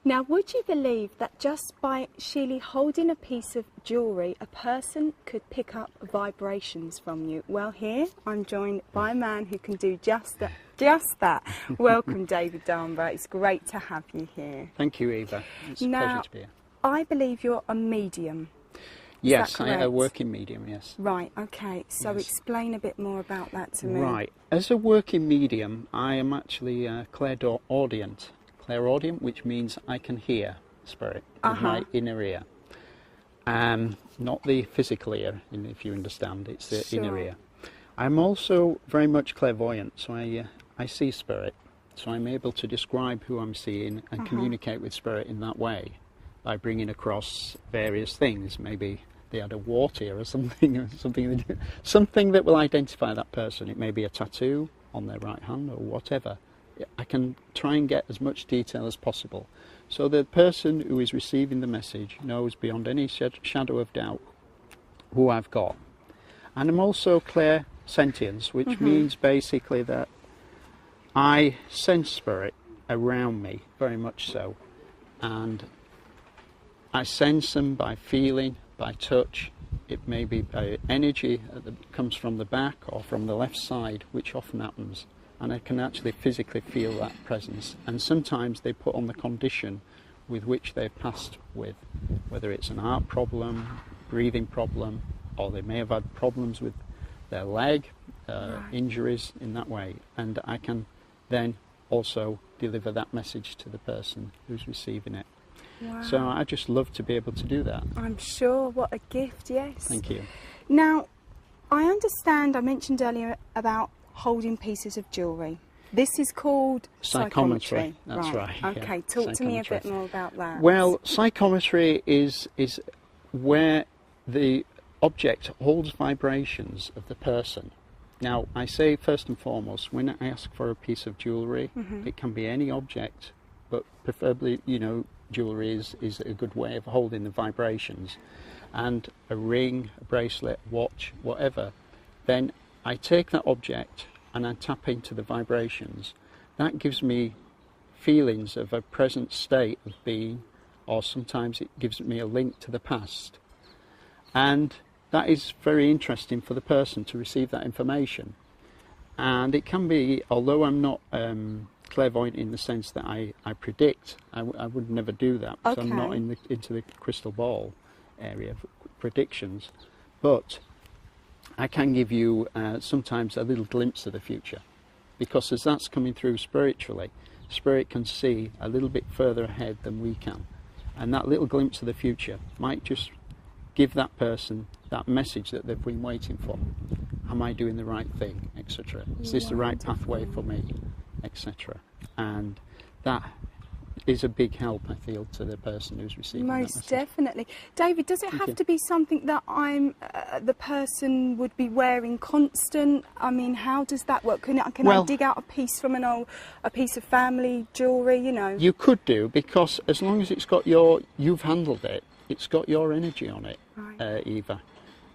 Now, would you believe that just by Sheely holding a piece of jewellery, a person could pick up vibrations from you? Well, here I'm joined by a man who can do just that. Welcome, David Darnborough. It's great to have you here. Thank you, Eva. It's a pleasure to be here. I believe you're a medium. Yes, I am a working medium, yes. Right, okay. So explain a bit more about that to me. Right. As a working medium, I am actually clairaudient. Clairaudient, which means I can hear spirit with my inner ear. Not the physical ear, if you understand, it's the inner ear. I'm also very much clairvoyant, so I see spirit. So I'm able to describe who I'm seeing and communicate with spirit in that way by bringing across various things. Maybe they had a wart here or something, something that will identify that person. It may be a tattoo on their right hand or whatever. I can try and get as much detail as possible so the person who is receiving the message knows beyond any shadow of doubt who I've got. And I'm also clairsentience, which means basically that I sense spirit around me, very much so, and I sense them by feeling, by touch. It may be by energy that comes from the back or from the left side, which often happens. And I can actually physically feel that presence. And sometimes they put on the condition with which they've passed with, whether it's an heart problem, breathing problem, or they may have had problems with their leg, injuries in that way. And I can then also deliver that message to the person who's receiving it. Wow. So I just love to be able to do that. I'm sure. What a gift, yes. Thank you. Now, I understand, I mentioned earlier about holding pieces of jewellery. This is called psychometry. That's right. Okay, talk to me a bit more about that. Well, psychometry is where the object holds vibrations of the person. Now, I say first and foremost, when I ask for a piece of jewellery, it can be any object, but preferably, jewellery is a good way of holding the vibrations. And a ring, a bracelet, watch, whatever, then I take that object and I tap into the vibrations. That gives me feelings of a present state of being, or sometimes it gives me a link to the past. And that is very interesting for the person to receive that information. And it can be, although I'm not clairvoyant in the sense that I predict, I would never do that, because I'm not into the crystal ball area of predictions, but I can give you sometimes a little glimpse of the future, because as that's coming through spiritually, spirit can see a little bit further ahead than we can, and that little glimpse of the future might just give that person that message that they've been waiting for. Am I doing the right thing, etc.? Is this the right pathway for me, etc.? And that is a big help, I feel, to the person who's receiving that message. Most definitely. David, does it have to be something that the person would be wearing constant? I mean, how does that work? Can I dig out a piece from a piece of family jewellery, You could do, because as long as it's got you've handled it, it's got your energy on it, right. Eva.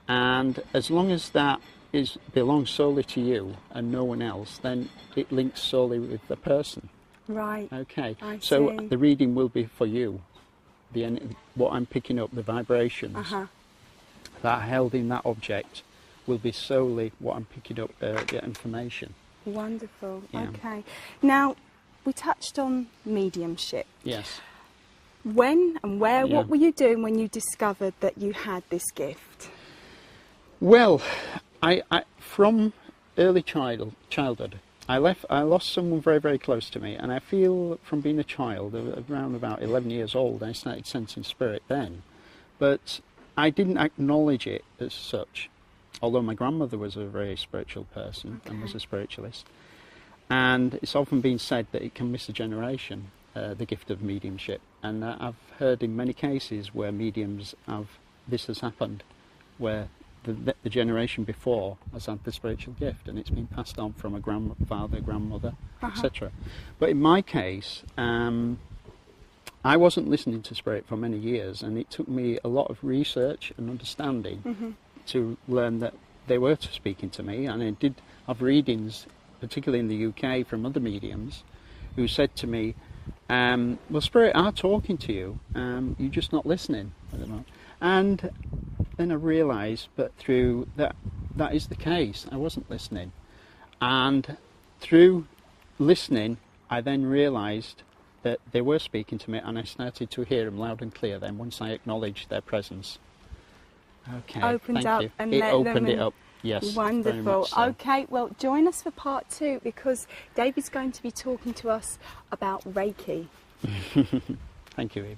And as long as that belongs solely to you and no one else, then it links solely with the person. Right. Okay. I so see. The reading will be for you. What I'm picking up, the vibrations that are held in that object, will be solely what I'm picking up, the information. Wonderful. Yeah. Okay. Now, we touched on mediumship. Yes. When and where? Yeah. What were you doing when you discovered that you had this gift? Well, I from early childhood. I lost someone very, very close to me, and I feel from being a child, around about 11 years old, I started sensing spirit then. But I didn't acknowledge it as such, although my grandmother was a very spiritual person and was a spiritualist. And it's often been said that it can miss a generation, the gift of mediumship. And I've heard in many cases where this has happened, where the generation before has had the spiritual gift, and it's been passed on from a grandfather, grandmother, etc. But in my case, I wasn't listening to spirit for many years, and it took me a lot of research and understanding to learn that they were speaking to me. And I did have readings, particularly in the UK, from other mediums who said to me, well, Spirit are talking to you, you're just not listening at the moment. And then I realised, but through that is the case. I wasn't listening. And through listening, I then realised that they were speaking to me, and I started to hear them loud and clear then once I acknowledged their presence. Okay, Opened thank up you. and It let opened them it up, yes. Very Wonderful. much so. Okay, well, join us for part 2 because David's going to be talking to us about Reiki. Thank you, Eve.